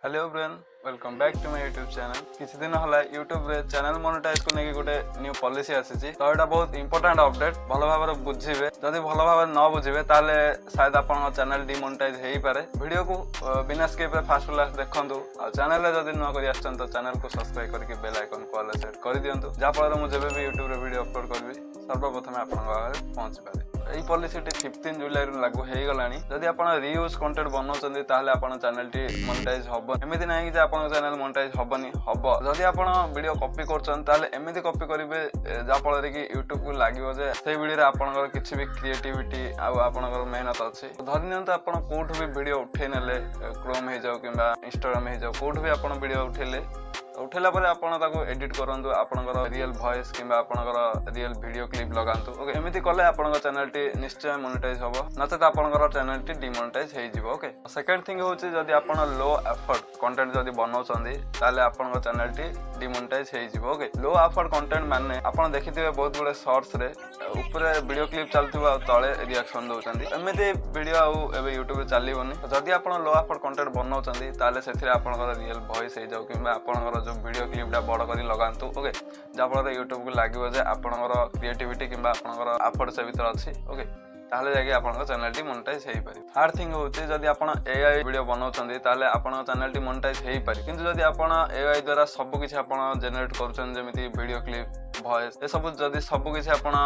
Hello brain welcome back to my YouTube channel. किसी दिन हला यूट्यूब रे चैनल मोनेटाइज को लेके गोटे न्यू पॉलिसी आसी तो एटा बहुत इंपोर्टेंट अपडेट भलो भाबरे बुझिबे। जदि भलो भाबरे न बुझिबे ताले शायद आपन चैनल डिमोनेटाइज हेई पारे। वीडियो को बिना स्किप रे फास्ट क्लास देखंतु आ चैनल रे जदि न करि आछन तो चैनल को सब्सक्राइब करके बेल आइकन को ऑल सेट कर दियंतु जा फल मु जेबे भी यूट्यूब रे वीडियो अपलोड करबी सर्वप्रथम आपन आगे पहुंच पारे। এই পলিসিটি 15 জুলাই ରୁ लागू হেই গলানি। যদি আপন রিयूज कंटेंट बनाउछन्ती ताले आपन चैनल टी मोनेटाइज हबो। एमिति नाही कि आपन चैनल मोनेटाइज हबनी हबो। जदि आपन वीडियो कॉपी करछन ताले एमिति कॉपी करिवे जा फल रे कि यूट्यूब को लागिवो जे सेई वीडियो रे आपन किछि भी क्रिएटिविटी आ आपन मेहनत अछि। धरि नियंत आपन कोठु भी वीडियो उठे नेले क्रोम हे जाउ किबा इंस्टाग्राम हे जाउ कोठु भी आपन वीडियो उठेले उठेला पर आपण ताको एडिट करंतु आपनकर रियल वॉइस किबा आपनकर रियल वीडियो क्लिप लगांतु। ओके एमिति कले आपनकर चैनल टी निश्चय मोनेटाइज होबो नते त आपनकर चैनल टी डिमोनेटाइज हेइ जिवो। ओके सेकंड थिंग होछि जदि आपण लो एफर्ट कंटेंट जदि बनाउछन्ती ताले आपनकर चैनल टी डिमोनेटाइज हेइ जिवो। ओके लो एफर्ट कंटेंट माने आपण देखिथिबे बहुत बडे शॉर्ट्स रे ऊपर वीडियो क्लिप चलथिबा तळे रिएक्शन दोछन्ती एमिति वीडियो आ एबे यूट्यूब रे चलीबोनी। जदि आपण लो एफर्ट कंटेंट बनाउछन्ती ताले सेथिरे आपनकर रियल वॉइस हेइ जाउ किबा आपनकर जो वीडियो क्लिप बड़ कर लगातु। ओके जहाँफल यूट्यूब को लगे जे आपनकर क्रिएटिविटी किंबा आपनकर एफर्ट से भीतर अच्छी। ओके ताले जाके आपन चैनल टी मोनेटाइज हेइ पारे। थर्ड थिंग होछि जदि आपन एआई वीडियो बनाउछन्ती ताले आपन चैनल टी मोनेटाइज हेइ पारे। किंतु जदि आपन एआई द्वारा सब किछि आपन जनरेट करूछन जेमिति वीडियो क्लिप वॉइस ए सब जदि सब किछि आपन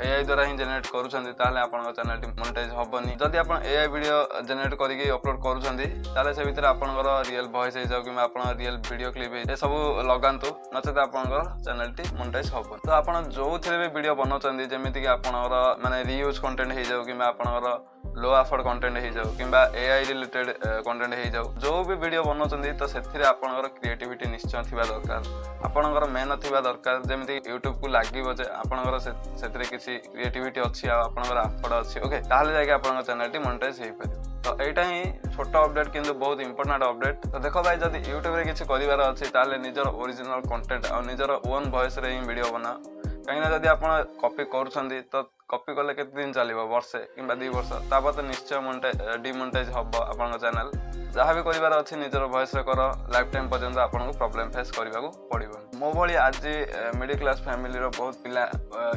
एआई द्वारा ही जनरेट करूछन्ती ताले आपन चैनल टी मोनेटाइज होबनी। जदि आपन एआई वीडियो जनरेट करिके अपलोड करूछन्ती ताले से भीतर आपनकर रियल वॉइस हे जाउ कि आपन रियल वीडियो क्लिप ए सब लगांतु नचेत आपनकर चैनल टी मोनेटाइज होबनी। तो आपन जो थरे भी वीडियो बनाउछन्ती जेमिति कि आपनकर माने रीयूज कंटेंट हे जाउ कि आपनकर लो एफर्ट कंटेंट हे जाउ किबा एआई रिलेटेड कंटेंट हे जाउ जो भी वीडियो बनाउछन्ती तो सेथिरे आपनकर क्रिएटिविटी निश्चय थिबा दरकार आपनकर मेहनत थिबा दरकार जेमिति यूट्यूब को लागिबो जे आपनकर सेथिरे किछि क्रिएटिविटी अछि आ आपनकर एफर्ट अछि। ओके ताले जाके आपनकर चैनल टी मोनेटाइज हेइ पारे। तो एटा ही छोटा अपडेट किंतु बहुत इंपोर्टेंट अपडेट। तो देखो भाई जदि यूट्यूब रे किछि करिवार अछि ताले निजर ओरिजिनल कंटेंट आ निजर ओन वॉइस रे ही वीडियो बना कहीं जदि आपन कॉपी करूछन्ती तो कॉपी कले केते दिन चलिबो वर्षे किबा 2 वर्ष तापर तो निश्चय डिमोनेटाइज हबो आपन चैनल। जहाँ भी करिवार अछि निजर वॉइस रे करो लाइफ टाइम पर्यंत आपन को प्रॉब्लम फेस करबा को पड़िबो। मो भली आज मिडिल क्लास फैमिली रो बहुत पिला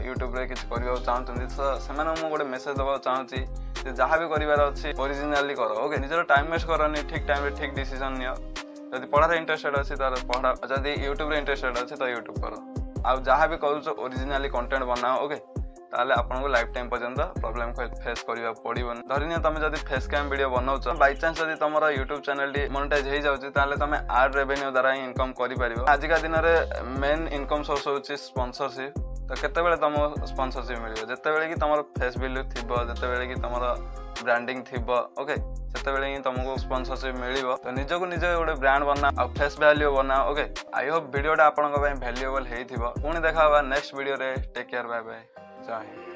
यूट्यूब रे किछि करबा चाहतन्ती तो सेमाने मु गोटे मेसेज दबा चाहछि जे जहाँ भी करिवार अछि ओरिजिनली करो। ओके निजर टाइम वेस्ट करनी ठीक टाइम रे ठीक डिसीजन नियो। जदि पढ़ारे इंटरेस्टेड अछि तार पढ़ा जदि यूट्यूब रे इंटरेस्टेड अछि तो यूट्यूब करो आ जहाँ भी करूछ ओरिजिनली कंटेंट बनाओ। ओके ताले आपन को लाइफ टाइम पर्यंत प्रॉब्लम को फेस करबा पड़िबो। धरिनिया तमे जदि फेस कैम वीडियो बनाउछ बाय चांस जदि तमरा यूट्यूब चैनल टी मोनेटाइज हेइ जाउछि ताले तमे एड रेवेन्यू द्वारा ही इनकम करि परिबो। आज का दिन रे मेन इनकम सोर्स होछि स्पॉन्सरशिप। तो केते बेले तम स्पॉन्सरशिप मिलिबो जते बेले कि तमरो फेस वैल्यू थिबो जते बेले कि तमरो ब्रांडिंग थिबो। ओके सेते बेले ही तुमको स्पॉन्सरशिप मिलिबो। तो निजो को निजो गोटे ब्रांड बना आ फेस वैल्यू बना। ओके आई होप वीडियोटा आपन को वैल्यूएबल हेइ थिबो। पुणी देखा नेक्स्ट वीडियो रे टेक केयर बाय बाय जय हिंद।